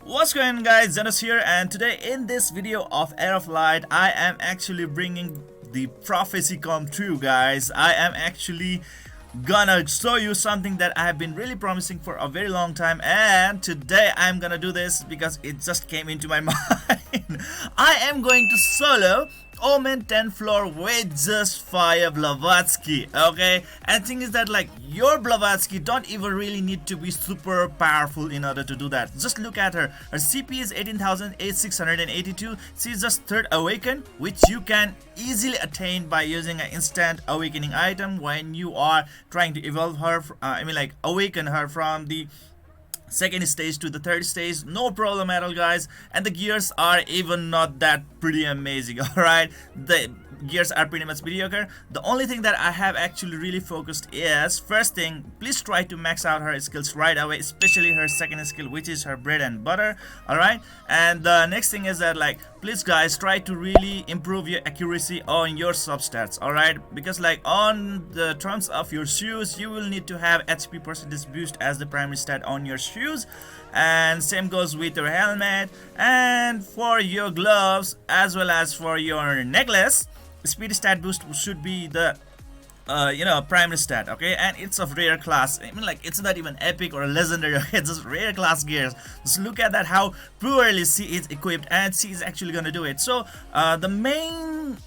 What's going on, guys? Zennosh here, and today in this video of Heir of Light, I am actually bringing the prophecy come true, guys. I am actually gonna show you something that I have been really promising for a very long time, and today I'm gonna do this because it just came into my mind. I am going to solo OMEN 10 floor with just 5 Blavatsky, okay? And thing is that, like, your Blavatsky don't even really need to be super powerful in order to do that. Just look at her. Her CP is 18,682. She's just 3rd awaken, which you can easily attain by using an instant awakening item when you are trying to evolve her, awaken her from the 2nd stage to the 3rd stage. No problem at all, guys. And the gears are even not that pretty amazing. Alright, the gears are pretty much mediocre. The only thing that I have actually really focused is, first thing, please try to max out her skills right away, especially her 2nd skill, which is her bread and butter. Alright, and the next thing is that, like, please guys, try to really improve your accuracy on your substats. Alright, because like on the terms of your shoes, you will need to have HP percentage boost as the primary stat on your shoes, and same goes with your helmet, and for your gloves as well as for your necklace, speed stat boost should be the primary stat, okay? And it's of rare class. I mean, like, it's not even epic or legendary, okay? It's just rare class gears. Just look at that, how poorly she is equipped, and she is actually gonna do it. So the main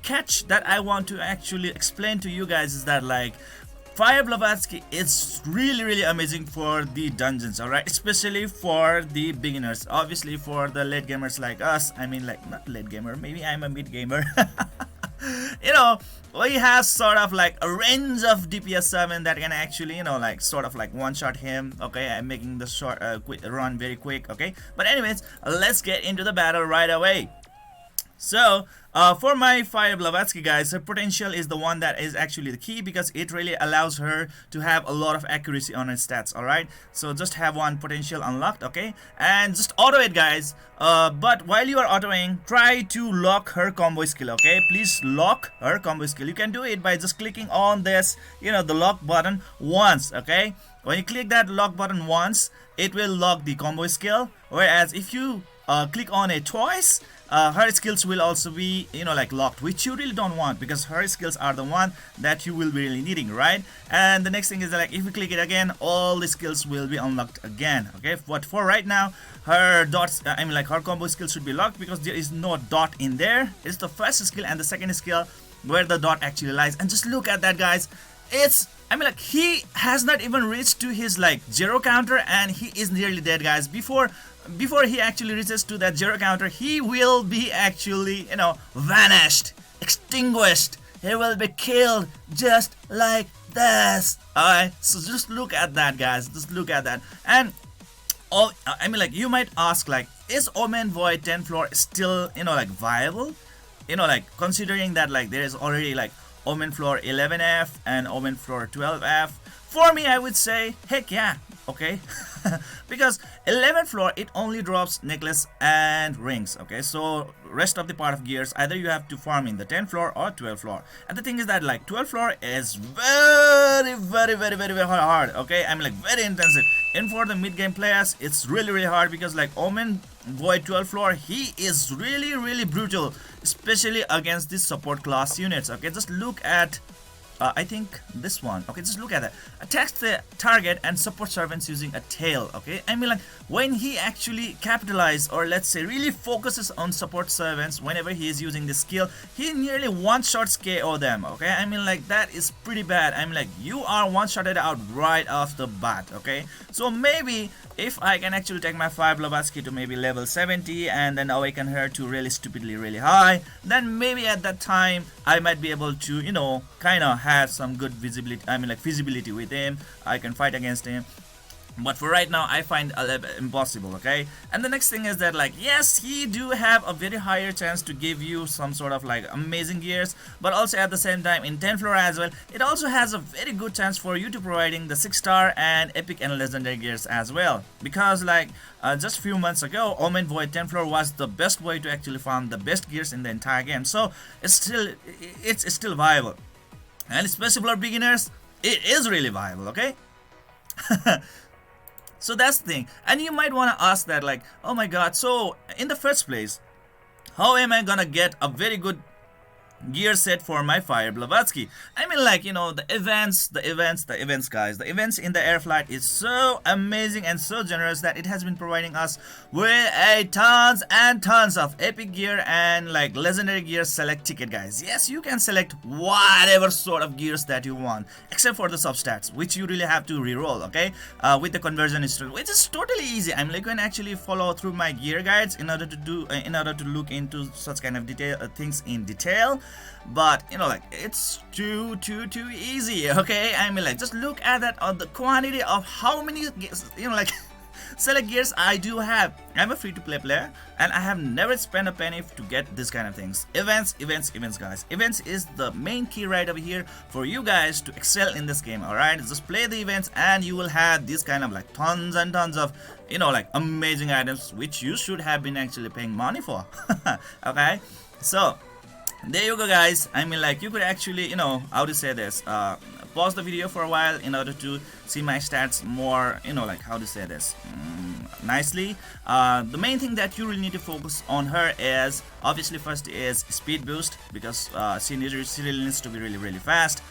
catch that I want to actually explain to you guys is that, like, Fire Blavatsky is really amazing for the dungeons, alright? Especially for the beginners. Obviously for the late gamers like us, I mean, like, not late gamer, maybe I'm a mid gamer. You know, we have sort of like a range of DPS 7 that can actually, sort of like one-shot him, okay? I'm making the short run very quick, okay? But anyways, let's get into the battle right away. So, for my Fire Blavatsky, guys, her potential is the one that is actually the key, because it really allows her to have a lot of accuracy on her stats, alright? So just have one potential unlocked, okay? And just auto it, guys. But while you are autoing, try to lock her combo skill, okay? Please lock her combo skill. You can do it by just clicking on this, the lock button once, okay? When you click that lock button once, it will lock the combo skill. Whereas if you click on it twice, her skills will also be locked, which you really don't want, because her skills are the one that you will be really needing, right? And the next thing is that, like, if you click it again, all the skills will be unlocked again, okay? But for right now, her dots, her combo skill should be locked because there is no dot in there. It's the first skill and the 2nd skill where the dot actually lies. And just look at that, guys. It's he has not even reached to his 0 counter, and he is nearly dead, guys. Before he actually reaches to that 0 counter, he will be actually, vanished, extinguished. He will be killed just like this. Alright, so just look at that, guys. Just look at that. And you might ask, like, is OMEN Void 10 floor still, viable? Considering that, like, there is already, like, OMEN floor 11F and OMEN floor 12F. For me, I would say, heck yeah, okay? Because 11th floor, it only drops necklace and rings, okay? So rest of the part of gears, either you have to farm in the 10th floor or 12th floor. And the thing is that, like, 12th floor is very hard, okay? Very intensive. And for the mid-game players, it's really hard, because, like, OMEN Void 12th floor, he is really brutal, especially against these support class units, okay? Just look at I think this one, okay? Just look at that. Attacks the target and support servants using a tail, okay? When he actually capitalizes, or let's say really focuses on support servants whenever he is using this skill, he nearly one-shots KO them, okay? That is pretty bad. You are one-shotted out right off the bat, okay? So maybe if I can actually take my 5 Blavatsky to maybe level 70 and then awaken her to really stupidly really high, then maybe at that time I might be able to, kind of have some good visibility, feasibility with him. I can fight against him. But for right now, I find impossible, okay? And the next thing is that, like, yes, he do have a very higher chance to give you some sort of, like, amazing gears, but also at the same time, in 10th floor as well, it also has a very good chance for you to providing the 6-star and epic and legendary gears as well. Because, like, just a few months ago, OMEN Void 10th floor was the best way to actually farm the best gears in the entire game. So, it's still viable. And especially for beginners, it is really viable, okay? So that's the thing. And you might want to ask that, like, oh my god, so in the first place, how am I gonna get a very good gear set for my fire Blavatsky? I mean, like, you know, the events guys, the events in the Heir flight is so amazing and so generous that it has been providing us with a tons and tons of epic gear and like legendary gear select ticket, guys. Yes, you can select whatever sort of gears that you want, except for the substats, which you really have to reroll, okay, with the conversion history, which is totally easy. I'm like, you can actually follow through my gear guides in order to do in order to look into such kind of detail things in detail. But you know, like, it's too easy, okay? I mean, like, just look at that on the quantity of how many, you know, like select gears I do have. I'm a free-to-play player and I have never spent a penny to get this kind of things. Events guys. Events is the main key right over here for you guys to excel in this game. All right, just play the events and you will have this kind of like tons and tons of, you know, like amazing items which you should have been actually paying money for. Okay, so there you go, guys. I mean, like, you could actually, you know, how to say this, pause the video for a while in order to see my stats more, you know, like, how to say this nicely. The main thing that you really need to focus on her is, obviously, first is speed boost, because she really needs to be really fast.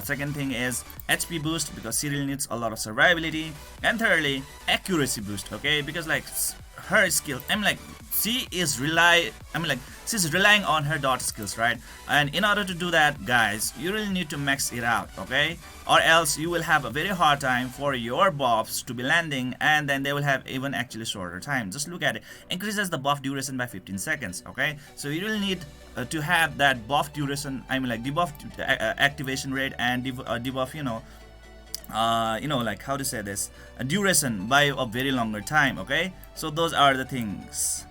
Second thing is HP boost, because she really needs a lot of survivability. And thirdly, accuracy boost, okay, because like her skill, I'm like, she's relying on her dot skills, right? And in order to do that, guys, you really need to max it out, okay? Or else you will have a very hard time for your buffs to be landing, and then they will have even actually shorter time. Just look at it. Increases the buff duration by 15 seconds, okay? So you really need to have that buff duration, I mean, like debuff activation rate and debuff, you know, like, how to say this, duration by a very longer time, okay? So those are the things.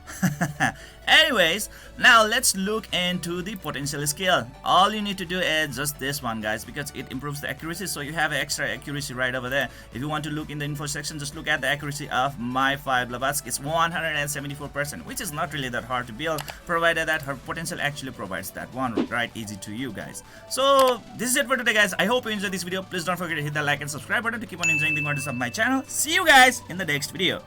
Anyways, now let's look into the potential skill. All you need to do is just this one, guys, because it improves the accuracy, so you have extra accuracy right over there. If you want to look in the info section, just look at the accuracy of my fire Blavatsky. It's 174%, which is not really that hard to build, provided that her potential actually provides that one, right? Easy to you guys. So this is it for today, guys. I hope you enjoyed this video. Please don't forget to hit the like and subscribe button to keep on enjoying the contents of my channel. See you guys in the next video.